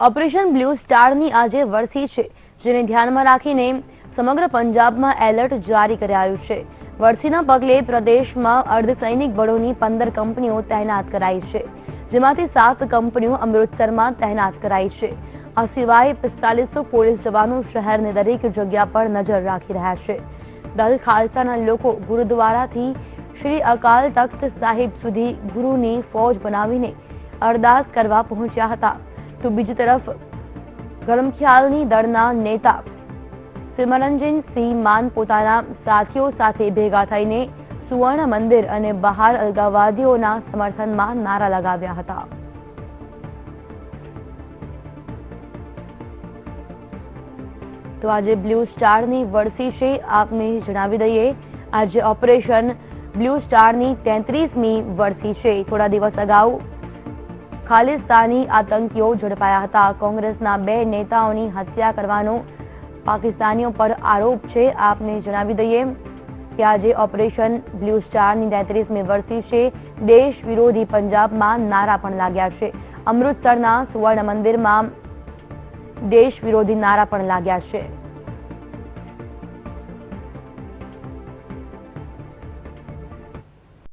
Operation blue સ્ટારની આજે વરસી છે, જેને ધ્યાનમાં રાખીને સમગ્ર પંજાબમાં એલર્ટ જારી કરાયું છે। વરસીના પગલે પ્રદેશમાં અર્ધસૈનિક બળોની 15 કંપનીઓ તૈનાત કરાઈ છે, જેમાંથી 7 કંપનીઓ અમૃતસરમાં તૈનાત કરાઈ છે। આ સિવાય 4500 પોલીસ જવાનો શહેરની દરેક જગ્યા પર નજર રાખી રહ્યા છે। દલ ખાલસાના લોકો ગુરુદ્વારાથી શ્રી અકાલ તખ્ત સાહિબ સુધી ગુરુની ફૌજ બનાવીને અરદાસ કરવા પહોંચ્યા હતા। તો બીજી તરફ ગરમખ્યાલની દળના નેતા સિમરનજીતસિંહ માન પોતાના સાથીઓ સાથે ભેગા થઈને સુવર્ણ મંદિર અને બહાર અલગાવવાદીઓના સમર્થનમાં નારા લગાવ્યા હતા। તો આજે બ્લુ સ્ટારની વરસી છે। આપને જણાવી દઈએ, આજે ઓપરેશન બ્લુ સ્ટારની 33મી વરસી છે। થોડા દિવસ અગાઉ ખાલિસ્તાની આતંકીઓ ઝડપાયા હતા। કોંગ્રેસના 2 નેતાઓની હત્યા કરવાનો પાકિસ્તાનીઓ પર આરોપ છે। આપને જણાવી દઈએ કે આજે ઓપરેશન બ્લુ સ્ટારની 33મી વરસી છે। દેશ વિરોધી પંજાબમાં નારા પણ લાગ્યા છે। અમૃતસરના સુવર્ણ મંદિરમાં દેશ વિરોધી નારા પણ લાગ્યા છે।